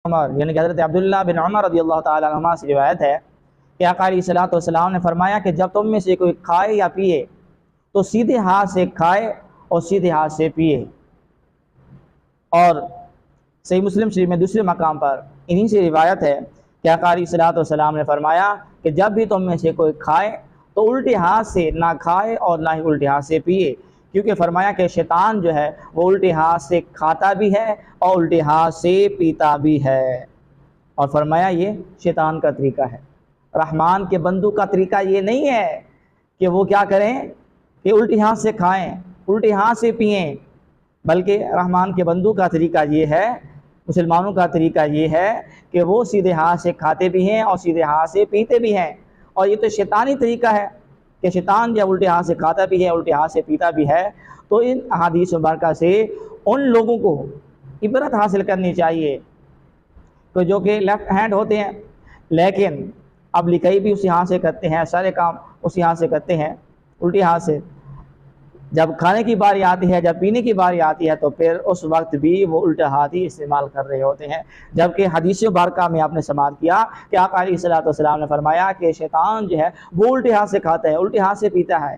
उमर यानी कि हज़रत अब्दुल्लाह बिन उमर रज़ियल्लाहु ताला अन्हुमा से रिवायत है कि आका अलैहिस्सलातु वस्सलाम ने फरमाया कि जब तुम में से कोई खाए या पिए तो सीधे हाथ से खाए और सीधे हाथ से पिए। और सही मुस्लिम शरीफ में दूसरे मकाम पर इन्हीं से रिवायत है कि आका अलैहिस्सलातु वस्सलाम ने फरमाया कि जब भी तुम में से कोई खाए तो उल्टे हाथ से ना खाए और ना ही उल्टे हाथ से पिए, क्योंकि फरमाया कि शैतान जो है वो उल्टे हाथ से खाता भी है और उल्टे हाथ से पीता भी है। और फरमाया ये शैतान का तरीका है, रहमान के बंदू का तरीका ये नहीं है कि वो क्या करें कि उल्टे हाथ से खाएं उल्टे हाथ से पिएं, बल्कि रहमान के बंदू का तरीका ये है, मुसलमानों का तरीका ये है कि वो सीधे हाथ से खाते भी हैं और सीधे हाथ से पीते भी हैं। और ये तो शैतानी तरीका है कि शैतान जब उल्टे हाथ से खाता भी है उल्टे हाथ से पीता भी है। तो इन अहादीस मुबारका से उन लोगों को इबरत हासिल करनी चाहिए तो जो कि लेफ़्ट हैंड होते हैं, लेकिन अब लिखाई भी उसी हाथ से करते हैं, सारे काम उसी हाथ से करते हैं उल्टे हाथ से। जब खाने की बारी आती है, जब पीने की बारी आती है तो फिर उस वक्त भी वो उल्टा हाथ ही इस्तेमाल कर रहे होते हैं। जबकि हदीस मुबारका में आपने समाअत किया कि आका अलैहिस्सलातु वस्सलाम ने फरमाया कि शैतान जो है वो उल्टे हाथ से खाता है उल्टे हाथ से पीता है,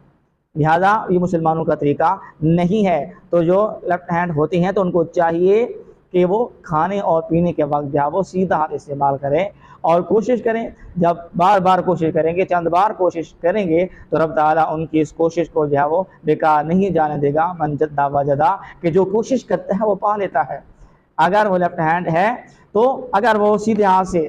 लिहाजा ये मुसलमानों का तरीका नहीं है। तो जो लेफ्ट हैंड होते हैं तो उनको चाहिए कि वो खाने और पीने के वक्त जो है वो सीधा हाथ इस्तेमाल करें और कोशिश करें, जब बार बार कोशिश करेंगे, चंद बार कोशिश करेंगे तो रब ताला उनकी इस कोशिश को जो है वो बेकार नहीं जाने देगा। मन जद्दा वजदा कि जो कोशिश करता है वो पा लेता है। अगर वो लेफ्ट हैंड है तो अगर वो सीधे हाथ से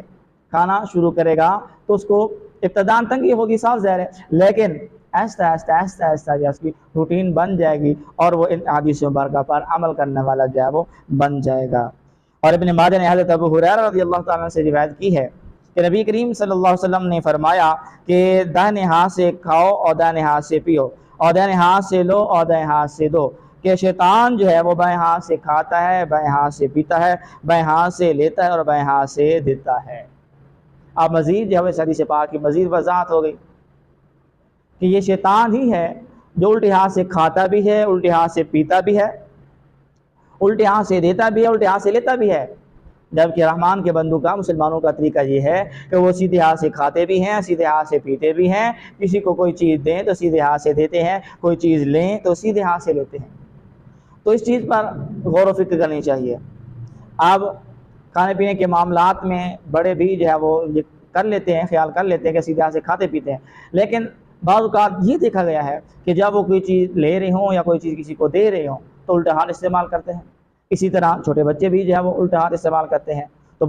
खाना शुरू करेगा तो उसको इब्तदान तंगी होगी, साफ ज़ाहिर है, लेकिन आहिस्ता आहिस्ता आहिस्ता आहिस्ता जो उसकी रूटीन बन जाएगी और वो इन हदीस मुबारका पर अमल करने वाला जो है वो बन जाएगा। और इब्न माजा ने हज़रत अबू हुरैरा रज़ियल्लाहु ताला से रिवायत की है कि नबी करीम सल्लल्लाहु अलैहि वसल्लम ने फरमाया कि दाहिने हाथ से खाओ और दाहिने हाथ से पियो और दाहिने हाथ से लो और दाएं हाथ से दो, कि शैतान जो है वो बाएं हाथ से खाता है, बाएं हाथ से पीता है, बाएं हाथ से लेता है और बाएं हाथ से देता है। अब मज़ीद जो है हदीस पाक की मज़ीद वज़ाहत हो गई कि ये शैतान ही है जो उल्टे हाथ से खाता भी है, उल्टे हाथ से पीता भी है, उल्टे हाथ से देता भी है, उल्टे हाथ से लेता भी है। जबकि रहमान के बंदू का मुसलमानों का तरीका ये है कि वो सीधे हाथ से खाते भी हैं, सीधे हाथ से पीते भी हैं, किसी को कोई चीज़ दें तो सीधे हाथ से देते हैं, कोई चीज़ लें तो सीधे हाथ से लेते हैं। तो इस चीज़ पर गौर व फिक्र करनी चाहिए। अब खाने पीने के मामलात में बड़े भी जो है वो ये कर लेते हैं, ख्याल कर लेते हैं कि सीधे हाथ से खाते पीते हैं, लेकिन बाज़ औक़ात ये देखा गया है कि जब वो कोई चीज़ ले रहे हों या कोई चीज़ किसी को दे रहे हों तो उल्टा हाथ इस्तेमाल करते हैं। इसी तरह छोटे बच्चे भी जो है वो उल्टा हाथ इस्तेमाल करते हैं।